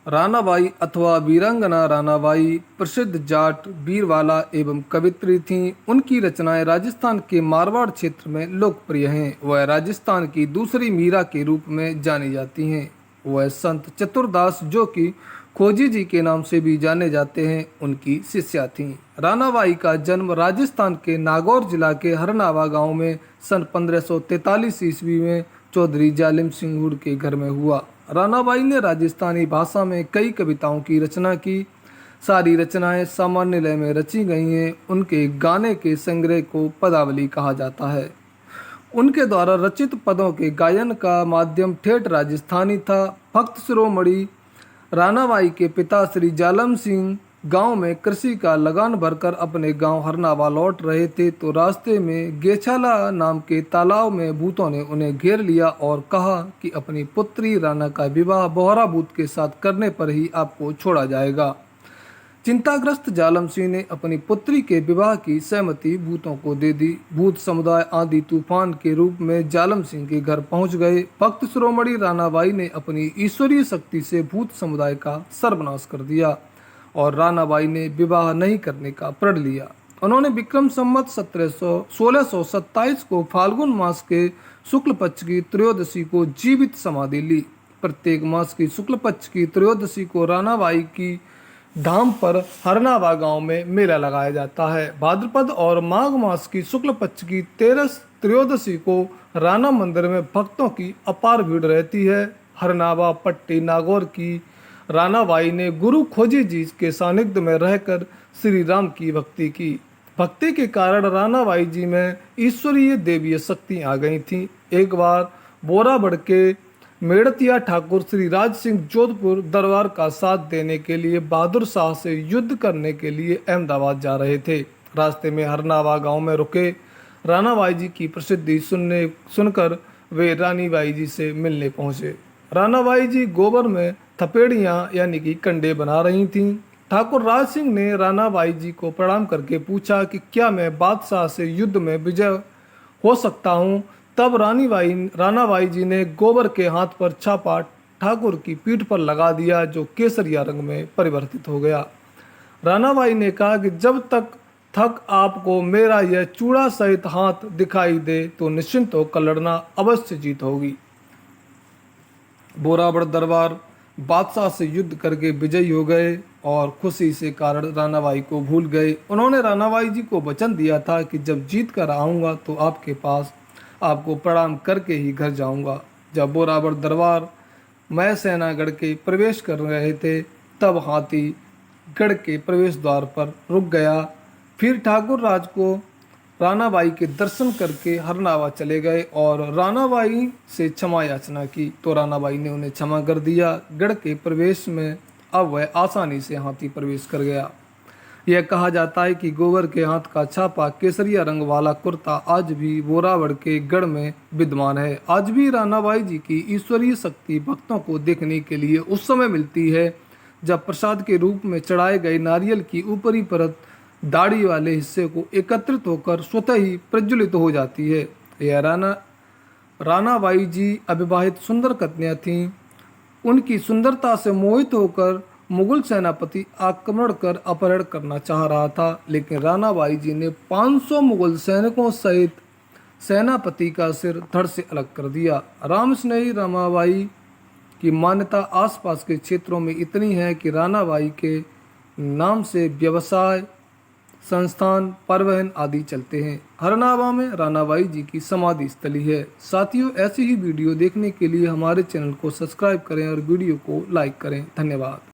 रानाबाई अथवा वीरांगना रानाबाई प्रसिद्ध जाट वीरवाला एवं कवित्री थीं। उनकी रचनाएं राजस्थान के मारवाड़ क्षेत्र में लोकप्रिय हैं। वह राजस्थान की दूसरी मीरा के रूप में जानी जाती हैं। वह संत चतुरदास जो कि खोजी जी के नाम से भी जाने जाते हैं, उनकी शिष्या थीं। रानाबाई का जन्म राजस्थान के नागौर जिला के हरनावा गांव में सन 1543 ईस्वी में चौधरी जालिम सिंह हुड के घर में हुआ। रानाबाई ने राजस्थानी भाषा में कई कविताओं की रचना की। सारी रचनाएं सामान्य लय में रची गई हैं। उनके गाने के संग्रह को पदावली कहा जाता है। उनके द्वारा रचित पदों के गायन का माध्यम ठेठ राजस्थानी था। भक्त शिरोमणि रानाबाई के पिता श्री जालम सिंह गांव में कृषि का लगान भरकर अपने गांव हरनावा लौट रहे थे तो रास्ते में गेछाला नाम के तालाब में भूतों ने उन्हें घेर लिया और कहा कि अपनी पुत्री राना का विवाह बोहरा भूत के साथ करने पर ही आपको छोड़ा जाएगा। चिंताग्रस्त जालम सिंह ने अपनी पुत्री के विवाह की सहमति भूतों को दे दी। भूत समुदाय आंधी तूफान के रूप में जालम सिंह के घर पहुंच गए। भक्त शिरोमणि रानाबाई ने अपनी ईश्वरीय शक्ति से भूत समुदाय का सर्वनाश कर दिया और रानाबाई ने विवाह नहीं करने का प्रण लिया। उन्होंने विक्रम संवत 1627 को फाल्गुन मास के शुक्ल पक्ष की त्रयोदशी को जीवित समाधि ली। प्रत्येक मास की शुक्ल पक्ष की त्रयोदशी को रानाबाई की धाम पर हरनावा गांव में मेला लगाया जाता है। भाद्रपद और माघ मास की शुक्ल पक्ष की 13 त्रयोदशी को राना मंदिर में भक्तों की अपार भीड़ रहती है। हरनावा पट्टी नागौर की रानाबाई ने गुरु खोजी जी के सानिध्य में रहकर श्री राम की भक्ति की। भक्ति के कारण रानाबाई जी में ईश्वरीय देवीय शक्ति आ गई थी। एक बार बोराबड़ के मेड़तिया ठाकुर श्री राज सिंह जोधपुर दरबार का साथ देने के लिए बहादुर शाह से युद्ध करने के लिए अहमदाबाद जा रहे थे। रास्ते में हरनावा गांव में रुके। रानाबाई जी की प्रसिद्धि सुनकर वे रानीबाई जी से मिलने पहुंचे। रानाबाई जी गोबर में थपेड़ियाँ यानी कि कंडे बना रही थीं। ठाकुर राज सिंह ने रानाबाई जी को प्रणाम करके पूछा कि क्या मैं बादशाह से युद्ध में विजय हो सकता हूँ। तब रानाबाई जी ने गोबर के हाथ पर छापा ठाकुर की पीठ पर लगा दिया जो केसरिया रंग में परिवर्तित हो गया। रानाबाई ने कहा कि जब तक आपको मेरा यह चूड़ा सहित हाथ दिखाई दे तो निश्चिंत होकर लड़ना, अवश्य जीत होगी। बोराबड़ दरबार बादशाह से युद्ध करके विजयी हो गए और खुशी से कारण रानाबाई को भूल गए। उन्होंने रानाबाई जी को वचन दिया था कि जब जीत कर आऊँगा तो आपके पास आपको प्रणाम करके ही घर जाऊंगा। जब बोराबड़ दरबार मैं सेनागढ़ के प्रवेश कर रहे थे तब हाथी गढ़ के प्रवेश द्वार पर रुक गया। फिर ठाकुर राज को रानाबाई के दर्शन करके हरनावा चले गए और रानाबाई से क्षमा याचना की तो रानाबाई ने उन्हें क्षमा कर दिया। गढ़ के प्रवेश में अब वह आसानी से हाथी प्रवेश कर गया। यह कहा जाता है कि गोबर के हाथ का छापा केसरिया रंग वाला कुर्ता आज भी बोरावड़ के गढ़ में विद्यमान है। आज भी रानाबाई जी की ईश्वरीय शक्ति भक्तों को देखने के लिए उस समय मिलती है जब प्रसाद के रूप में चढ़ाए गए नारियल की ऊपरी परत दाढ़ी वाले हिस्से को एकत्रित होकर स्वतः ही प्रज्वलित हो जाती है। यह रानाबाई जी अविवाहित सुंदर कन्या थीं। उनकी सुंदरता से मोहित होकर मुगल सेनापति आक्रमण कर अपहरण करना चाह रहा था, लेकिन रानाबाई जी ने 500 मुगल सैनिकों सहित सेनापति का सिर धड़ से अलग कर दिया। रामस्नेही रामाबाई की मान्यता आसपास के क्षेत्रों में इतनी है कि रानाबाई के नाम से व्यवसाय, संस्थान, परिवहन आदि चलते हैं। हरनावा में रानाबाई जी की समाधि स्थली है। साथियों, ऐसी ही वीडियो देखने के लिए हमारे चैनल को सब्सक्राइब करें और वीडियो को लाइक करें। धन्यवाद।